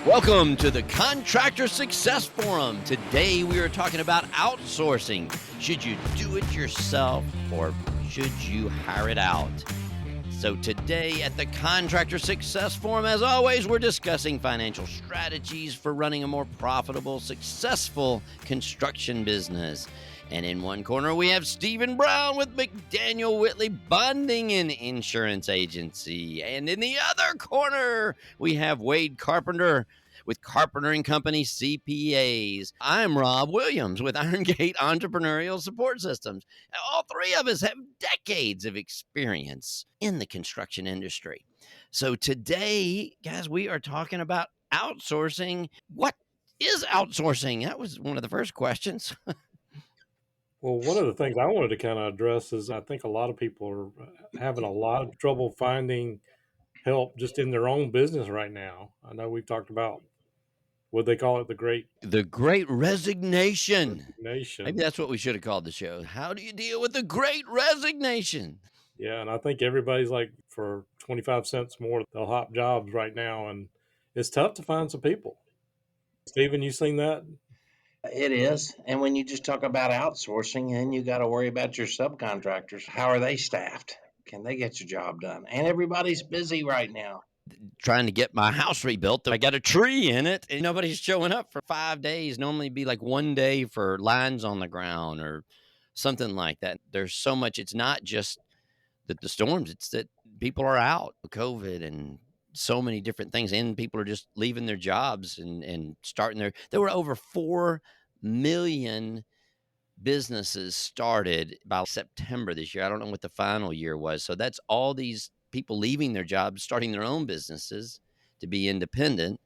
Welcome to the Contractor Success Forum. Today we are talking about outsourcing. Should you do it yourself or should you hire it out? So today at the Contractor Success Forum, as always, we're discussing financial strategies for running a more profitable, successful construction business. And in one corner, we have Stephen Brown with McDaniel Whitley Bonding and Insurance Agency. And in the other corner, we have Wade Carpenter with Carpenter and Company CPAs. I'm Rob Williams with Iron Gate Entrepreneurial Support Systems. All three of us have decades of experience in the construction industry. So today, guys, we are talking about outsourcing. What is outsourcing? That was one of the first questions. Well, one of the things I wanted to kind of address is I think a lot of people are having a lot of trouble finding help just in their own business right now. I know we've talked about what they call it, The Great Resignation. Maybe resignation. that's what we should have called the show. How do you deal with the Great Resignation? Yeah, and I think everybody's like for 25 cents more, they'll hop jobs right now, and it's tough to find some people. Stephen, you seen that? It is. And when you just talk about outsourcing, then you got to worry about your subcontractors. How are they staffed? Can they get your job done? And everybody's busy right now. Trying to get my house rebuilt. I got a tree in it and nobody's showing up for 5 days. Normally it'd be like one day for lines on the ground or something like that. There's so much. It's not just the storms. It's that people are out with COVID and so many different things. And people are just leaving their jobs and starting there were over 4 million businesses started by September this year. I don't know what the final year was. So that's all these people leaving their jobs, starting their own businesses to be independent.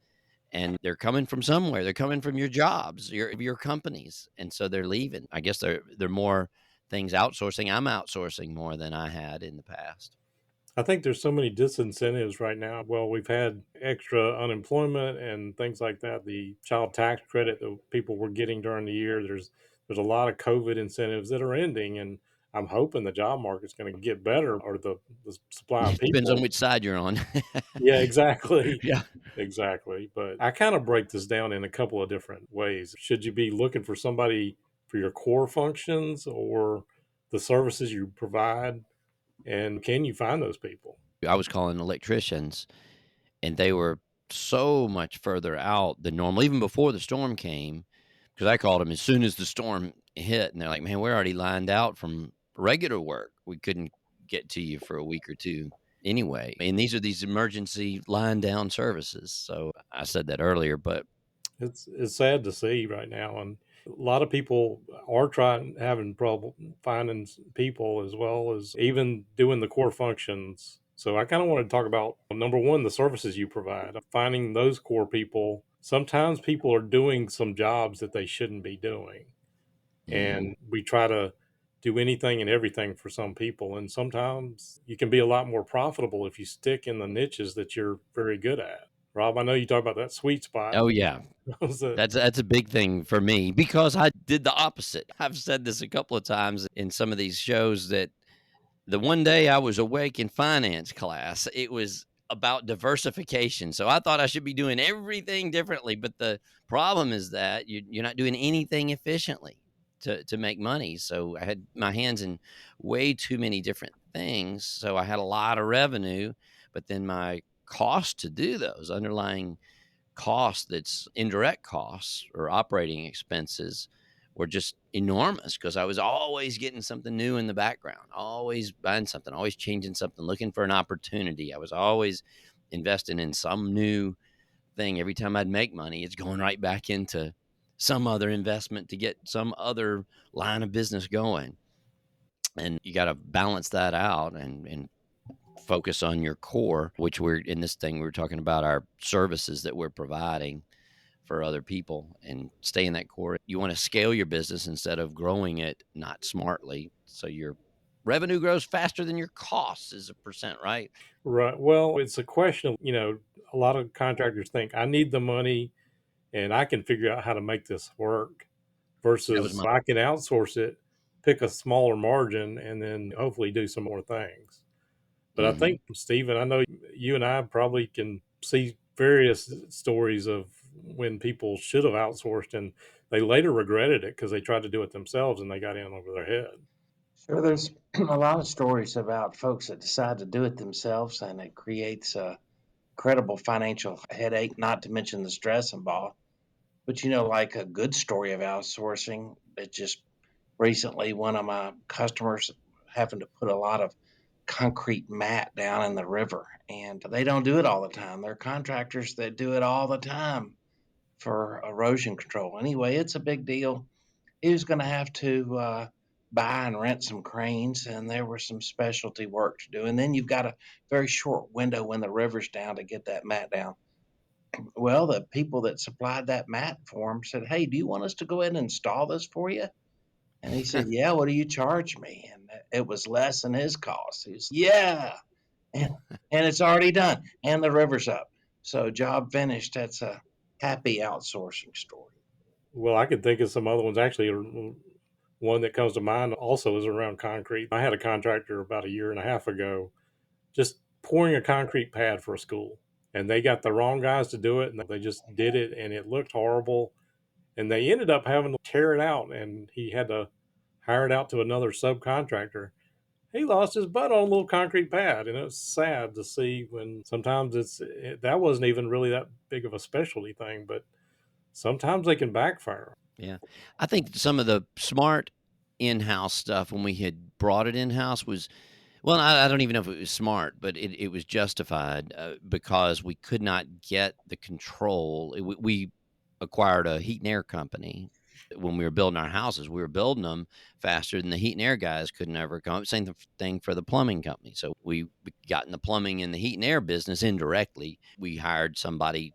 And they're coming from somewhere. They're coming from your jobs, your companies. And so they're leaving. I guess they're more things outsourcing. I'm outsourcing more than I had in the past. I think there's so many disincentives right now. Well, we've had extra unemployment and things like that. The child tax credit that people were getting during the year. There's a lot of COVID incentives that are ending, and I'm hoping the job market's going to get better, or the supply of Depends on people. which side you're on. Yeah, exactly. Yeah. Exactly. But I kind of break this down in a couple of different ways. Should you be looking for somebody for your core functions or the services you provide? And can you find those people? I was calling electricians and they were so much further out than normal, even before the storm came, because I called them as soon as the storm hit, and they're like, "Man, we're already lined out from regular work. We couldn't get to you for a week or two anyway." And these are these emergency line down services. So I said that earlier, but It's sad to see right now, and a lot of people are trying having problem finding people as well as even doing the core functions. So I kind of want to talk about number one, the services you provide, finding those core people. Sometimes people are doing some jobs that they shouldn't be doing, mhm. and we try to do anything and everything for some people. And sometimes you can be a lot more profitable if you stick in the niches that you're very good at. Rob, I know you talk about that sweet spot. Oh yeah, that's a big thing for me because I did the opposite. I've said this a couple of times in some of these shows that the one day I was awake in finance class, it was about diversification. So I thought I should be doing everything differently. But the problem is that you're not doing anything efficiently to make money. So I had my hands in way too many different things. So I had a lot of revenue, but then my cost to do those underlying cost that's indirect costs or operating expenses were just enormous because I was always getting something new in the background, always buying something, always changing something, looking for an opportunity. I was always investing in some new thing. Every time I'd make money, it's going right back into some other investment to get some other line of business going. And you got to balance that out and focus on your core, which we're in this thing, we're talking about our services that we're providing for other people and stay in that core. You want to scale your business instead of growing it not smartly. So your revenue grows faster than your costs is a percent, right? Right. Well, it's a question of, a lot of contractors think I need the money and I can figure out how to make this work That was versus my I can outsource it, pick a smaller margin, and then hopefully do some more things. But I mhm. think, Stephen, I know you and I probably can see various stories of when people should have outsourced and they later regretted it because they tried to do it themselves and they got in over their head. Sure, there's a lot of stories about folks that decide to do it themselves, and it creates a credible financial headache, not to mention the stress involved. But like a good story of outsourcing, that just recently one of my customers happened to put a lot of concrete mat down in the river, and they don't do it all the time. They're contractors that do it all the time for erosion control. Anyway, it's a big deal. He was going to have to buy and rent some cranes, and there was some specialty work to do. And then you've got a very short window when the river's down to get that mat down. Well, the people that supplied that mat for him said, "Hey, do you want us to go ahead and install this for you?" And he said, "Yeah, what do you charge me?" And it was less than his cost. He's, "Yeah." And, and it's already done. And the river's up. So, job finished. That's a happy outsourcing story. Well, I could think of some other ones. Actually, one that comes to mind also is around concrete. I had a contractor about a year and a half ago just pouring a concrete pad for a school. And they got the wrong guys to do it, and they just did it, and it looked horrible. And they ended up having to tear it out, and he had to hire it out to another subcontractor. He lost his butt on a little concrete pad, and it was sad to see when sometimes that wasn't even really that big of a specialty thing, but sometimes they can backfire. Yeah. I think some of the smart in-house stuff when we had brought it in-house was, well, I don't even know if it was smart, but it was justified because we could not get the control. We acquired a heat and air company when we were building our houses. We were building them faster than the heat and air guys could never come. Same thing for the plumbing company. So we got in the plumbing and the heat and air business indirectly. We hired somebody,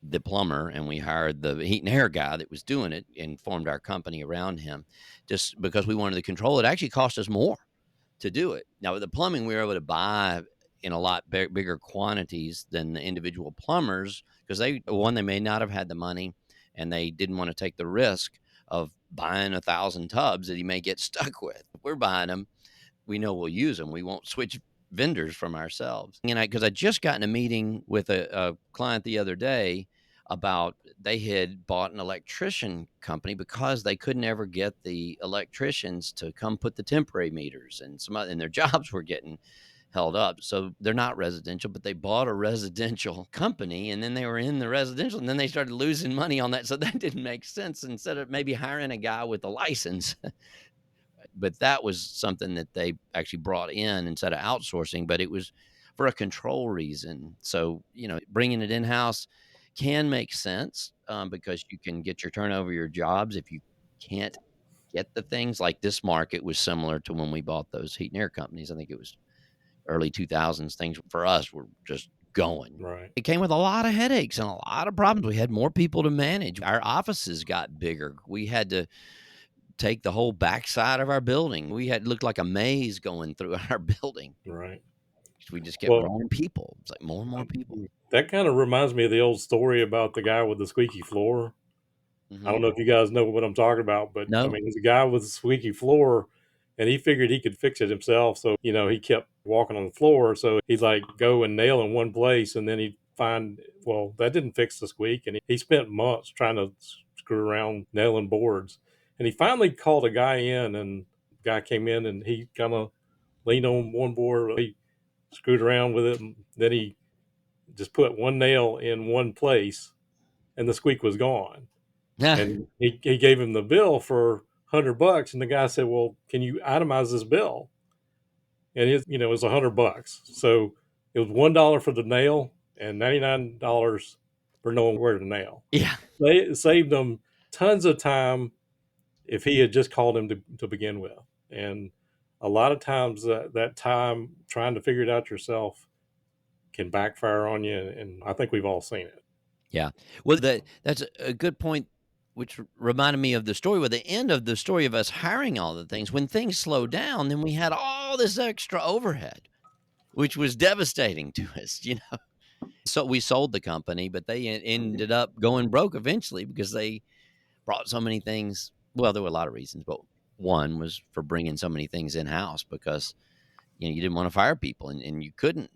the plumber, and we hired the heat and air guy that was doing it and formed our company around him just because we wanted to control it. It actually cost us more to do it. Now with the plumbing, we were able to buy in a lot bigger quantities than the individual plumbers because they may not have had the money and they didn't want to take the risk of buying 1,000 tubs that he may get stuck with. If we're buying them, we know we'll use them. We won't switch vendors from ourselves. And because I just got in a meeting with a client the other day about they had bought an electrician company because they couldn't ever get the electricians to come put the temporary meters, and and their jobs were getting held up. So they're not residential, but they bought a residential company, and then they were in the residential, and then they started losing money on that. So that didn't make sense. Instead of maybe hiring a guy with a license, but that was something that they actually brought in instead of outsourcing, but it was for a control reason. So, bringing it in-house can make sense because you can get your turnover, your jobs. If you can't get the things like this market was similar to when we bought those heat and air companies. I think it was early 2000s. Things for us were just going. Right. It came with a lot of headaches and a lot of problems. We had more people to manage. Our offices got bigger. We had to take the whole backside of our building. We had looked like a maze going through our building. Right. We just kept Well, growing people. It's like more and more people. that kind of reminds me of the old story about the guy with the squeaky floor. I don't Mhm. know if you guys know what I'm talking about, but I No. mean, there's a guy with a squeaky floor and he figured he could fix it himself. So, he kept walking on the floor. So he'd like go and nail in one place and then he'd find, well, that didn't fix the squeak. And he spent months trying to screw around nailing boards. And he finally called a guy in, and the guy came in and he kind of leaned on one board. He screwed around with it. And then he just put one nail in one place and the squeak was gone. Yeah. And he gave him the bill for $100, and the guy said, "Well, can you itemize this bill?" And it was $100. So it was $1 for the nail and $99 for knowing where to nail. Yeah. They saved them tons of time if he had just called him to begin with. And a lot of times that time trying to figure it out yourself can backfire on you, and I think we've all seen it. Yeah. Well, that's a good point, which reminded me of the story with the end of the story of us hiring all the things. When things slowed down, then we had all this extra overhead, which was devastating to us. So we sold the company, but they ended up going broke eventually because they brought so many things. Well, there were a lot of reasons, but one was for bringing so many things in-house because you didn't want to fire people and you couldn't,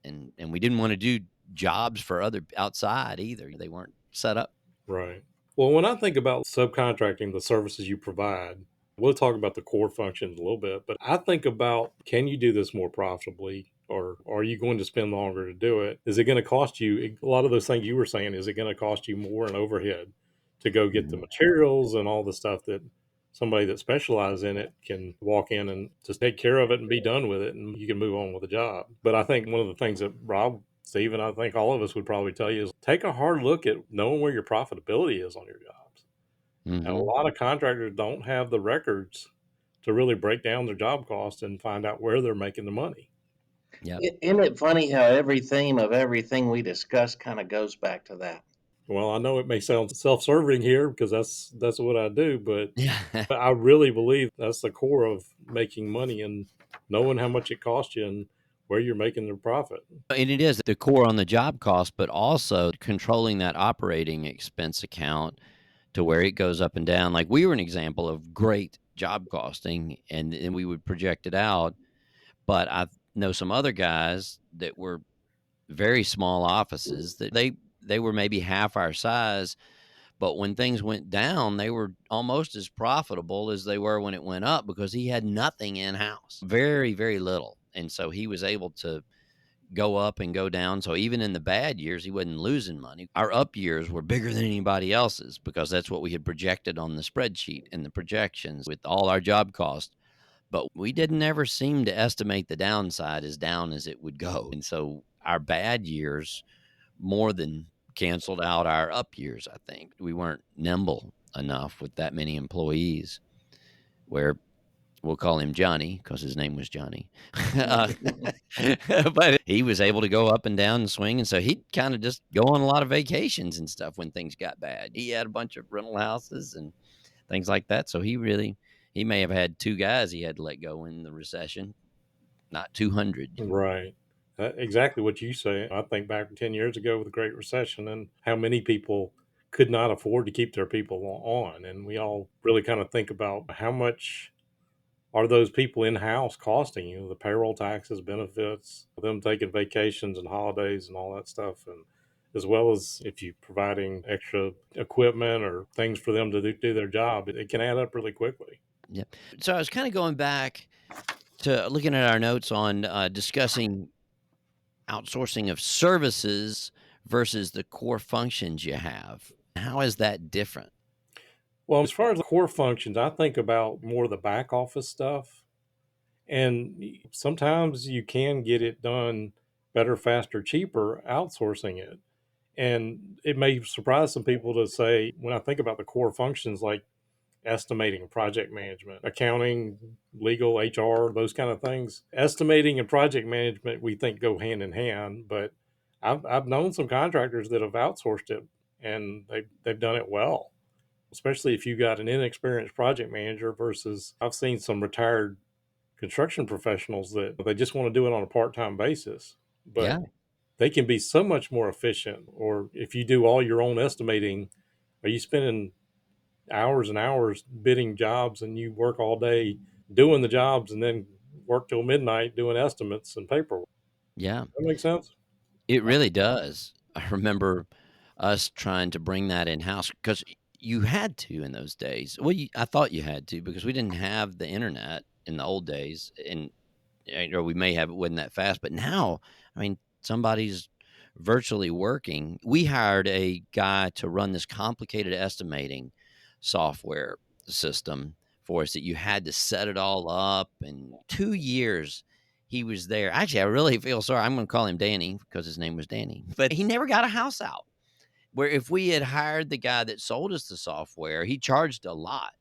and we didn't want to do jobs for other outside either. They weren't set up. Right. Well, when I think about subcontracting the services you provide, we'll talk about the core functions a little bit, but I think about, can you do this more profitably, or are you going to spend longer to do it? Is it going to cost you a lot of those things you were saying? Is it going to cost you more in overhead to go get the Mhm. materials and all the stuff that somebody that specializes in it can walk in and just take care of it and be done with it, and you can move on with the job? But I think one of the things that Rob, Steve, I think all of us would probably tell you is take a hard look at knowing where your profitability is on your jobs. And a Mhm. lot of contractors don't have the records to really break down their job costs and find out where they're making the money. Yep. Isn't it funny how every theme of everything we discuss kind of goes back to that? Well, I know it may sound self-serving here because that's what I do, but Yeah. I really believe that's the core of making money, and knowing how much it costs you and where you're making the profit. And it is the core on the job cost, but also controlling that operating expense account to where it goes up and down. Like we were an example of great job costing, and we would project it out. But I know some other guys that were very small offices that they were maybe half our size, but when things went down, they were almost as profitable as they were when it went up because he had nothing in house, very, very little. And so he was able to go up and go down. So even in the bad years, he wasn't losing money. Our up years were bigger than anybody else's because that's what we had projected on the spreadsheet and the projections with all our job costs. But we didn't ever seem to estimate the downside as down as it would go. And so our bad years more than canceled out our up years, I think. We weren't nimble enough with that many employees where we'll call him Johnny because his name was Johnny. But he was able to go up and down and swing. And so he'd kind of just go on a lot of vacations and stuff when things got bad. He had a bunch of rental houses and things like that. So he may have had 2 guys he had to let go in the recession, not 200. Right. Exactly what you say. I think back 10 years ago with the Great Recession and how many people could not afford to keep their people on. And we all really kind of think about how much are those people in house costing you, the payroll taxes, benefits, them taking vacations and holidays and all that stuff. And as well as if you're providing extra equipment or things for them to do their job, it can add up really quickly. Yeah. So I was kind of going back to looking at our notes on discussing outsourcing of services versus the core functions you have. How is that different? Well, as far as the core functions, I think about more of the back office stuff. And sometimes you can get it done better, faster, cheaper outsourcing it. And it may surprise some people to say, when I think about the core functions like estimating, project management, accounting, legal, HR, those kind of things, estimating and project management, we think go hand in hand. But I've known some contractors that have outsourced it and they've done it well, especially if you got an inexperienced project manager versus I've seen some retired construction professionals that they just want to do it on a part-time basis, but Yeah. they can be so much more efficient. Or if you do all your own estimating, are you spending hours and hours bidding jobs and you work all day doing the jobs and then work till midnight doing estimates and paperwork? Yeah. That makes sense. It really does. I remember us trying to bring that in-house because you had to in those days. Well, I thought you had to because we didn't have the internet in the old days, and or we may have it wasn't that fast. But now, I mean, somebody's virtually working. We hired a guy to run this complicated estimating software system for us that you had to set it all up. And 2 years he was there. Actually, I really feel sorry. I'm going to call him Danny because his name was Danny, but he never got a house out. Where if we had hired the guy that sold us the software, he charged a lot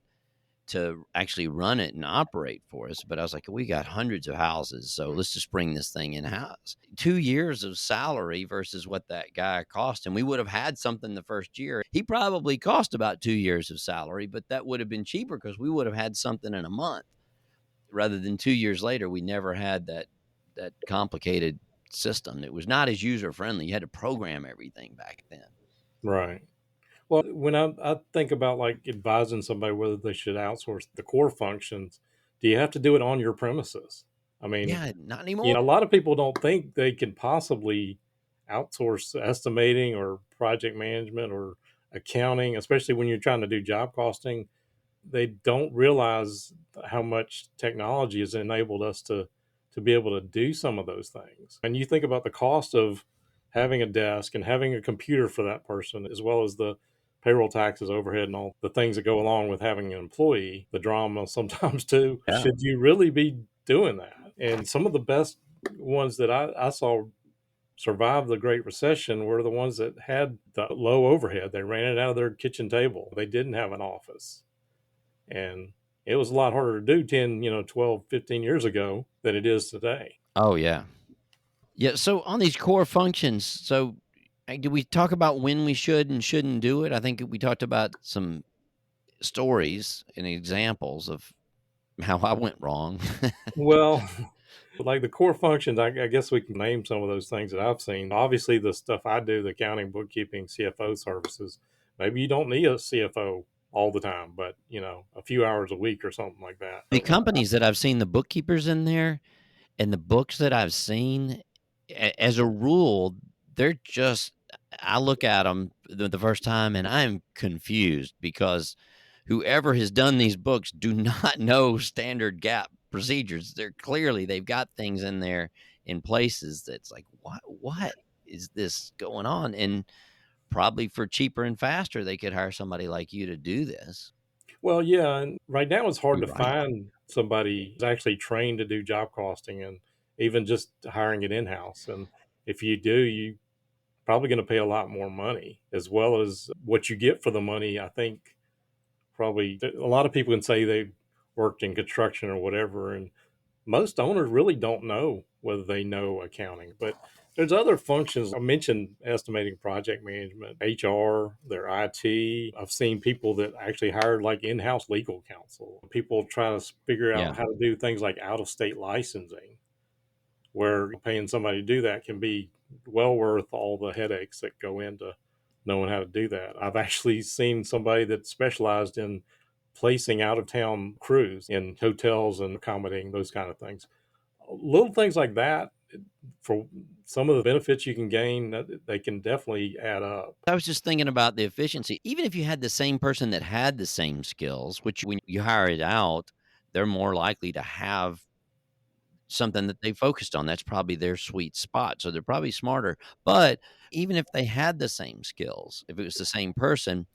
to actually run it and operate for us. But I was like, we got hundreds of houses, so let's just bring this thing in house. 2 years of salary versus what that guy cost. And we would have had something the first year. He probably cost about 2 years of salary, but that would have been cheaper because we would have had something in a month rather than 2 years later. We never had that complicated system. It was not as user friendly. You had to program everything back then. Right. Well, when I think about like advising somebody whether they should outsource the core functions, do you have to do it on your premises? I mean, Yeah, not anymore. a lot of people don't think they can possibly outsource estimating or project management or accounting, especially when you're trying to do job costing. They don't realize how much technology has enabled us to be able to do some of those things. And you think about the cost of having a desk and having a computer for that person, as well as the payroll taxes, overhead, and all the things that go along with having an employee, the drama sometimes too. Yeah. Should you really be doing that? And some of the best ones that I saw survived the Great Recession were the ones that had the low overhead. They ran it out of their kitchen table. They didn't have an office. And it was a lot harder to do 10, 12, 15 years ago than it is today. Oh, yeah. Yeah, so on these core functions, so, did we talk about when we should and shouldn't do it? I think we talked about some stories and examples of how I went wrong. Well, like the core functions, I guess we can name some of those things that I've seen. Obviously, the stuff I do, the accounting, bookkeeping, CFO services, maybe you don't need a CFO all the time, but, a few hours a week or something like that. The companies that I've seen the bookkeepers in there and the books that I've seen, as a rule, they're just I look at them the first time and I'm confused because whoever has done these books do not know standard gap procedures. They've got things in there in places that's like, what is this going on? And probably for cheaper and faster, they could hire somebody like you to do this. Well, yeah, and right now it's hard You're to right. find somebody who's actually trained to do job costing and even just hiring it in house. And if you do, you probably going to pay a lot more money as well as what you get for the money. I think probably a lot of people can say they've worked in construction or whatever, and most owners really don't know whether they know accounting. But there's other functions. I mentioned estimating, project management, HR, their IT. I've seen people that actually hired like in-house legal counsel. People try to figure Yeah. out how to do things like out-of-state licensing, where paying somebody to do that can be well worth all the headaches that go into knowing how to do that. I've actually seen somebody that specialized in placing out of town crews in hotels and accommodating those kind of things. Little things like that, for some of the benefits you can gain, they can definitely add up. I was just thinking about the efficiency. Even if you had the same person that had the same skills, which when you hire it out, they're more likely to have something that they focused on. That's probably their sweet spot. So they're probably smarter. But even if they had the same skills, if it was the same person,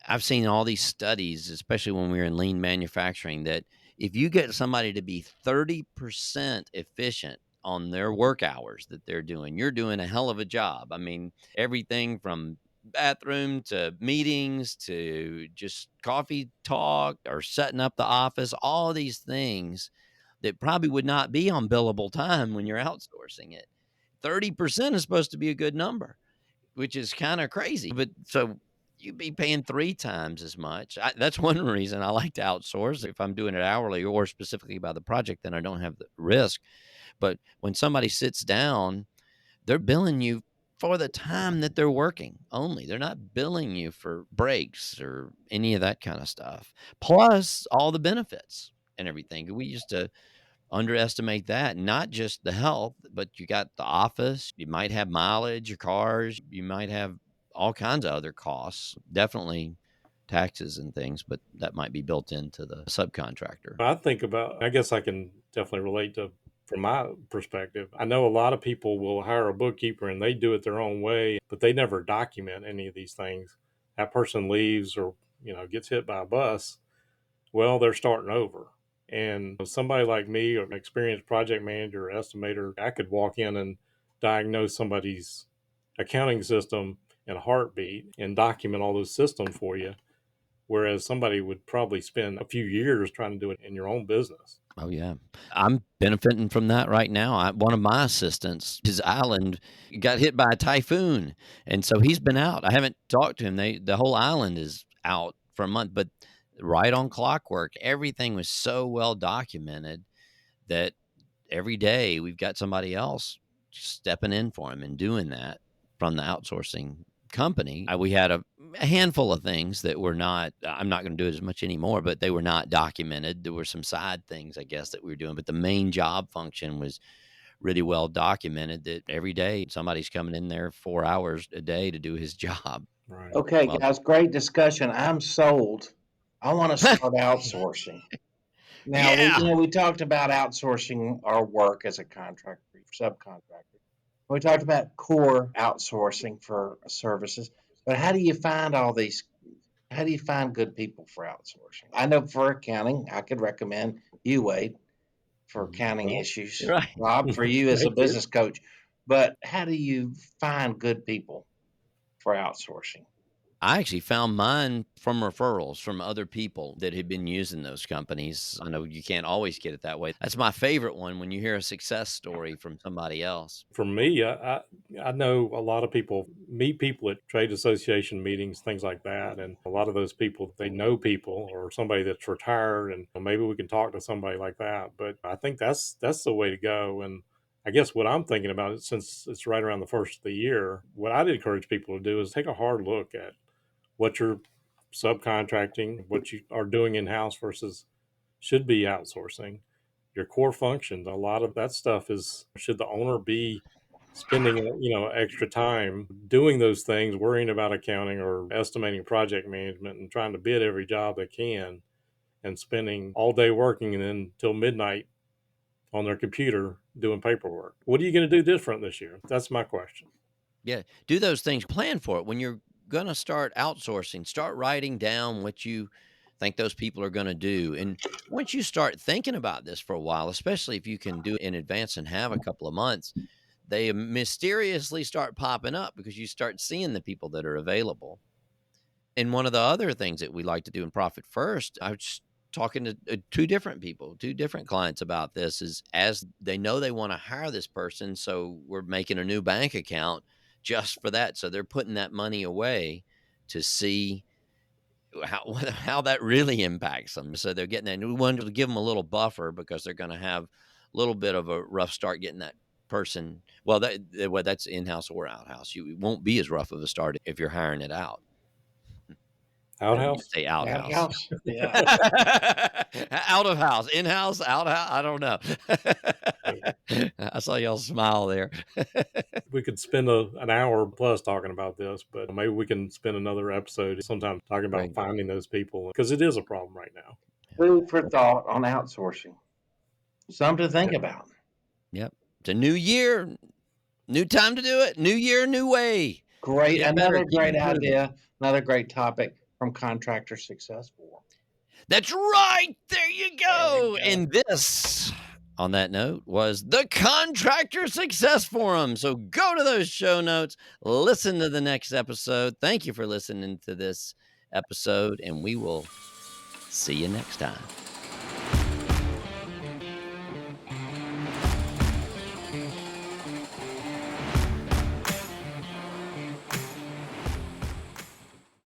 I've seen all these studies, especially when we were in lean manufacturing, that if you get somebody to be 30% efficient on their work hours that they're doing, you're doing a hell of a job. I mean, everything from bathroom to meetings to just coffee talk or setting up the office, all these things that probably would not be on billable time when you're outsourcing it. 30% is supposed to be a good number, which is kind of crazy. But so you'd be paying 3 times as much. That's one reason I like to outsource. If I'm doing it hourly or specifically by the project, then I don't have the risk. But when somebody sits down, they're billing you for the time that they're working only. They're not billing you for breaks or any of that kind of stuff. Plus all the benefits and everything. We used to underestimate that, not just the health, but you got the office, you might have mileage, your cars, you might have all kinds of other costs, definitely taxes and things, but that might be built into the subcontractor. I guess I can definitely relate to, from my perspective. I know a lot of people will hire a bookkeeper and they do it their own way, but they never document any of these things. That person leaves or, gets hit by a bus. Well, they're starting over. And somebody like me, or an experienced project manager or estimator, I could walk in and diagnose somebody's accounting system in a heartbeat and document all those systems for you. Whereas somebody would probably spend a few years trying to do it in your own business. Oh, yeah. I'm benefiting from that right now. One of my assistants, his island got hit by a typhoon, and so he's been out. I haven't talked to him. The whole island is out for a month, but right on clockwork. Everything was so well documented that every day we've got somebody else stepping in for him and doing that from the outsourcing company. We had a handful of things that were not, I'm not going to do it as much anymore, but they were not documented. There were some side things, I guess, that we were doing, but the main job function was really well documented that every day somebody's coming in there 4 hours a day to do his job. Right. Okay, Well, guys, great discussion. I'm sold. I want to start outsourcing. Now, yeah. we talked about outsourcing our work as a contractor, subcontractor. We talked about core outsourcing for services. But how do you find all these? How do you find good people for outsourcing? I know for accounting, I could recommend you, Wade, for accounting Well, issues. Right. Rob, for you as a thank you. business coach. But how do you find good people for outsourcing? I actually found mine from referrals from other people that had been using those companies. I know you can't always get it that way. That's my favorite one when you hear a success story from somebody else. For me, I know a lot of people meet people at trade association meetings, things like that, and a lot of those people they know people or somebody that's retired, and maybe we can talk to somebody like that. But I think that's the way to go. And I guess what I'm thinking about it, since it's right around the first of the year, what I'd encourage people to do is take a hard look at what you're subcontracting, what you are doing in house versus should be outsourcing. Your core functions, a lot of that stuff is should the owner be spending extra time doing those things, worrying about accounting or estimating project management and trying to bid every job they can and spending all day working and then till midnight on their computer doing paperwork. What are you going to do different this year? That's my question. Yeah, do those things, plan for it. When you're gonna start outsourcing, start writing down what you think those people are gonna do, and once you start thinking about this for a while, especially if you can do it in advance and have a couple of months, they mysteriously start popping up because you start seeing the people that are available. And one of the other things that we like to do in Profit First, I was talking to 2 different people, 2 different clients about this is as they know they wanna hire this person, so we're making a new bank account just for that. So they're putting that money away to see how how that really impacts them. So they're getting that. And we wanted to give them a little buffer because they're gonna have a little bit of a rough start getting that person. Well, that's in-house or outhouse. It won't be as rough of a start if you're hiring it out. I didn't mean to Outhouse? say outhouse. Outhouse? Yeah. Out of house, in-house, outhouse, I don't know. I saw y'all smile there. We could spend an hour plus talking about this, but maybe we can spend another episode sometime talking about Right. finding those people because it is a problem right now. Food for thought on outsourcing. Something to think Yeah. about. Yep. It's a new year, new time to do it. New year, new way. Great. Get better, Another keep great improving. idea. Another great topic from Contractor Success Forum. That's right. There you There we go. go. And this, on that note, was the Contractor Success Forum. So go to those show notes, listen to the next episode. Thank you for listening to this episode, and we will see you next time.